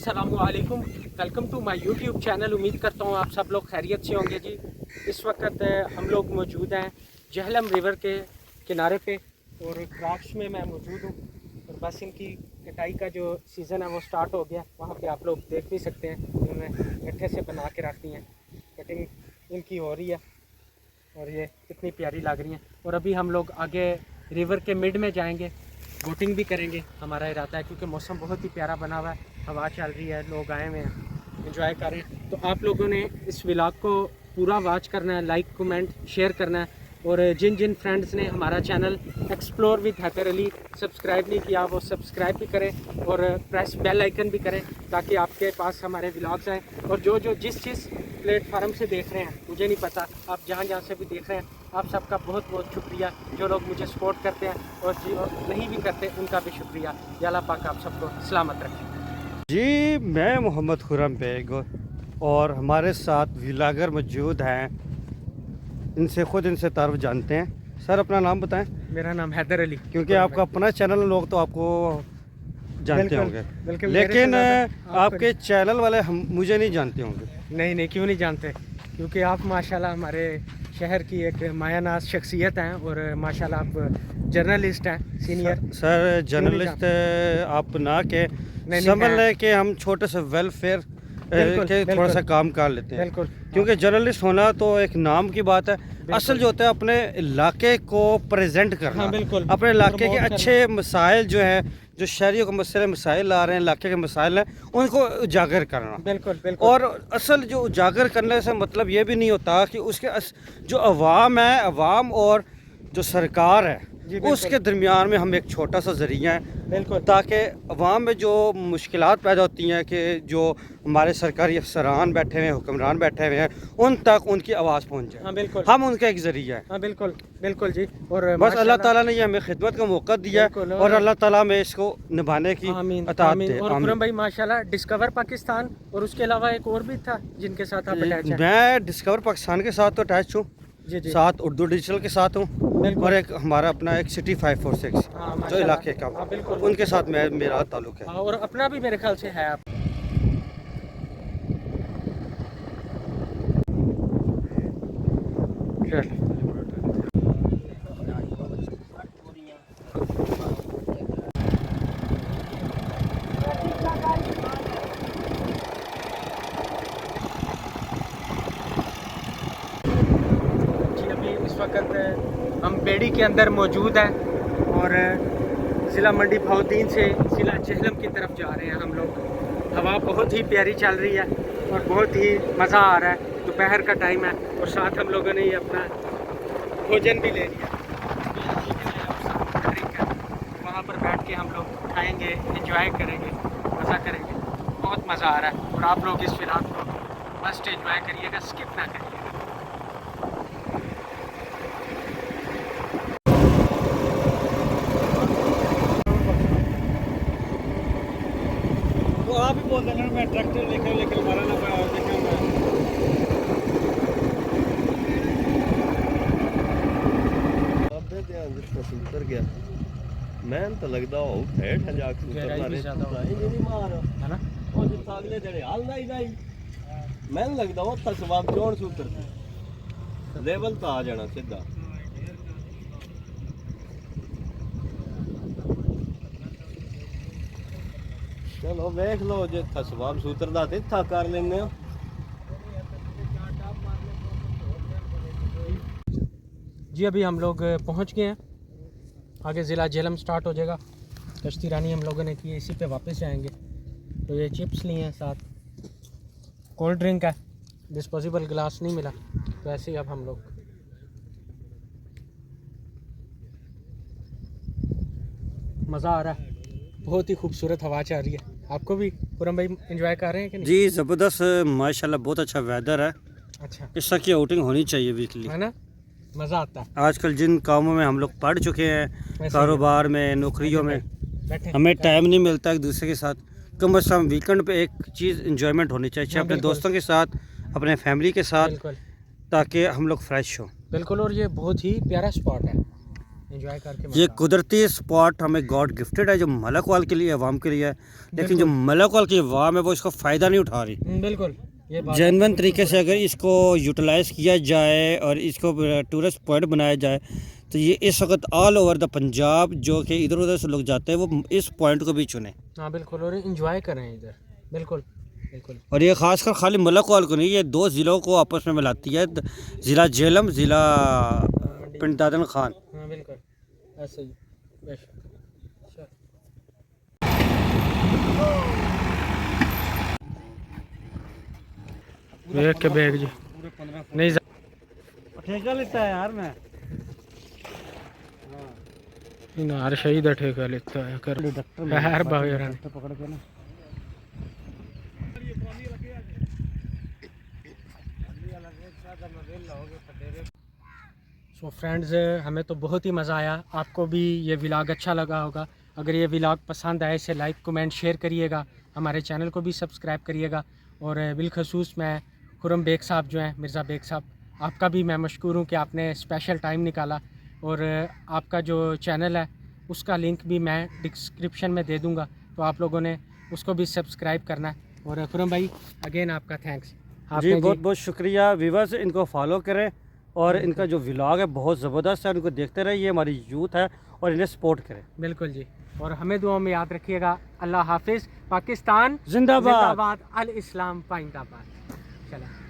अस्सलामुअलैकुम, welcome to my YouTube channel. उम्मीद करता हूँ आप सब लोग खैरियत से होंगे जी। इस वक्त हम लोग मौजूद हैं जहलम रिवर के किनारे पे और क्राफ्ट्स में मैं मौजूद हूँ। और बस इनकी कटाई का जो सीज़न है वो स्टार्ट हो गया। वहाँ पे आप लोग देख भी सकते हैं, इन्होंने गट्ठे से बना के रख दी हैं। कटिंग इनकी हो रही है और ये कितनी प्यारी लग रही हैं। और अभी हम लोग आगे रिवर के मिड में जाएंगे, बोटिंग भी करेंगे हमारा इरादा है, क्योंकि मौसम बहुत ही प्यारा बना हुआ है, हवा चल रही है, लोग आए हुए हैं, एंजॉय कर रहे हैं। तो आप लोगों ने इस व्लॉग को पूरा वॉच करना है, लाइक कमेंट शेयर करना है। और जिन जिन फ्रेंड्स ने हमारा channel explore with Haider Ali subscribe नहीं किया वो सब्सक्राइब भी करें और प्रेस बेल आइकन भी करें, ताकि आपके पास हमारे व्लॉग्स आएँ। और जो जिस प्लेटफार्म से देख रहे हैं, मुझे नहीं पता, आप जहाँ से भी देख रहे हैं, आप सबका बहुत बहुत शुक्रिया। जो लोग मुझे सपोर्ट करते हैं और जो नहीं भी करते उनका भी शुक्रिया। या अल्लाह पाक आप सबको सलामत रखें। जी, मैं मोहम्मद खुरम बेग और हमारे साथ व्लॉगर मौजूद हैं। इनसे तारुफ जानते हैं। सर, अपना नाम बताएं। मेरा नाम हैदर अली। क्योंकि आपका अपना चैनल, लोग तो आपको जानते होंगे, लेकिन आपके चैनल वाले मुझे नहीं जानते होंगे। नहीं, क्यों नहीं जानते? क्योंकि आप माशाल्लाह हमारे शहर की एक मायानाज शख्सियत हैं और माशाल्लाह आप जर्नलिस्ट हैं सीनियर। सर जर्नलिस्ट आप ना के समझ लें कि हम छोटे से वेलफेयर के थोड़ा सा काम कर लेते हैं। बिल्कुल, क्योंकि जर्नलिस्ट होना तो एक नाम की बात है, असल जो होता है अपने इलाके को प्रेजेंट करना। बिल्कुल, अपने इलाके के अच्छे मसाइल जो हैं, जो शहरियों को मसाइल आ रहे हैं, इलाके के मसाइल हैं, उनको उजागर करना। बिल्कुल। और असल जो उजागर करने से मतलब ये भी नहीं होता कि उसके जो अवाम है, अवाम और जो सरकार है, उसके दरमियान में हम एक छोटा सा जरिया है। बिल्कुल, ताकि अवाम में जो मुश्किलात पैदा होती हैं कि जो हमारे सरकारी अफसरान बैठे हुए हैं, हुक्मरान बैठे हुए हैं, उन तक उनकी आवाज़ पहुँच जाए। हाँ बिल्कुल, हम उनका एक जरिया है। हाँ बिल्कुल जी। और बस अल्लाह ताला ने ये हमें खिदमत का मौका दिया और अल्लाह ताला में इसको निभाने की अताअत दे। और खुरम भाई माशाल्लाह डिस्कवर पाकिस्तान और उसके अलावा एक और भी था जिनके साथ आप अटैच हैं। मैं डिस्कवर पाकिस्तान के साथ तो अटैच हूँ, साथ उर्दू डिजिटल के साथ हूँ, और एक हमारा अपना एक सिटी 546 जो इलाके का, उनके साथ मेरा ताल्लुक है। और अपना भी मेरे ख्याल से है। आप इस वक्त हम बेड़ी के अंदर मौजूद हैं और ज़िला मंडी भाउद्दीन से ज़िला जहलम की तरफ जा रहे हैं हम लोग। हवा बहुत ही प्यारी चल रही है और बहुत ही मज़ा आ रहा है। दोपहर का टाइम है और साथ हम लोगों ने ये अपना भोजन भी ले लिया। वहाँ पर बैठ के हम लोग खाएँगे, एंजॉय करेंगे, मज़ा करेंगे। बहुत मज़ा आ रहा है और आप लोग इस फिलहाल को मस्ट एंजॉय करिएगा, स्किप ना करिएगा। तो आप ही बोल देना, मैं ट्रैक्टर लेकर हमारा ना पाया और उतर गया। मैं तो लगदा हो फेट है जाके उतर मार है ना, और जो अगले दिन हाल नहीं मैं लगदा हो तसवाब जोड़ से उतर लेवल तो आ जाना सीधा। चलो देख लो, जो तसवाब सूत्रदा ते था कर लेने हो। जी अभी हम लोग पहुंच गए हैं, आगे ज़िला झेलम स्टार्ट हो जाएगा। कश्ती रानी हम लोगों ने की है, इसी पे वापस जाएंगे। तो ये चिप्स लिए हैं, साथ कोल्ड ड्रिंक है, डिस्पोजेबल गिलास नहीं मिला, तो ऐसे ही अब हम लोग मज़ा आ रहा है। बहुत ही खूबसूरत हवा चल रही है। आपको भी खुरम भाई एंजॉय कर रहे हैं कि नहीं? जी ज़बरदस्त, माशाल्लाह बहुत अच्छा वेदर है। अच्छा, इस तरह की आउटिंग होनी चाहिए वीकली, है ना, मज़ा आता है। आजकल जिन कामों में हम लोग पढ़ चुके हैं, कारोबार में, नौकरियों में, हमें टाइम नहीं मिलता एक दूसरे के साथ। कम अज़ कम वीकेंड पे एक चीज़ इंजॉयमेंट होनी चाहिए, अपने दोस्तों के साथ, अपने फैमिली के साथ, ताकि हम लोग फ्रेश हों। बिल्कुल। और ये बहुत ही प्यारा स्पॉट है, एंजॉय करके ये मज़ा आता कुदरती स्पॉट हमें गॉड गिफ्टेड है, जो मलकवाल के लिए अवाम के लिए है, लेकिन जो मलकवाल की अवाम है वो इसका फ़ायदा नहीं उठा रही। है। बिल्कुल ये बात जेन्युइन तरीके से अगर इसको यूटिलाइज़ किया जाए और इसको टूरिस्ट पॉइंट बनाया जाए तो ये इस वक्त ऑल ओवर द पंजाब जो कि इधर उधर से लोग जाते हैं वो इस पॉइंट को भी चुने। हाँ बिल्कुल, और एंजॉय करें इधर। बिल्कुल बिल्कुल। और ये खासकर खाली मलकवाल को नहीं, ये दो ज़िलों को आपस में मिलाती है, ज़िला झेलम, ज़िला पिंड दादन खान। हाँ बिल्कुल ऐसे ही बेशक। देख के बैग जी नहीं ठेका लेता है यार मैं हर शहीद ठेका लेता है कर हर वगैरह पकड़ के ना। सो फ्रेंड्स, हमें तो बहुत ही मज़ा आया। आपको भी ये व्लॉग अच्छा लगा होगा। अगर ये व्लॉग पसंद आए इसे लाइक कमेंट शेयर करिएगा, हमारे चैनल को भी सब्सक्राइब करिएगा। और बिलखसूस मैं खुरम बेग साहब जो हैं, मिर्ज़ा बेग साहब, आपका भी मैं मशकूर हूँ कि आपने स्पेशल टाइम निकाला। और आपका जो चैनल है उसका लिंक भी मैं डिस्क्रिप्शन में दे दूँगा, तो आप लोगों ने उसको भी सब्सक्राइब करना है। और खुरम भाई अगेन आपका थैंक्स। जी बहुत बहुत शुक्रिया व्यूवर्स, इनको फॉलो करें और इनका जो व्लॉग है बहुत ज़बरदस्त है, उनको देखते रहिए। हमारी यूथ है और इन्हें सपोर्ट करें। बिल्कुल जी, और हमें दुआ में याद रखिएगा। अल्लाह हाफिज़। पाकिस्तान जिंदाबाद। जिंदाबाद। अल इस्लाम पाइंदाबाद। चला।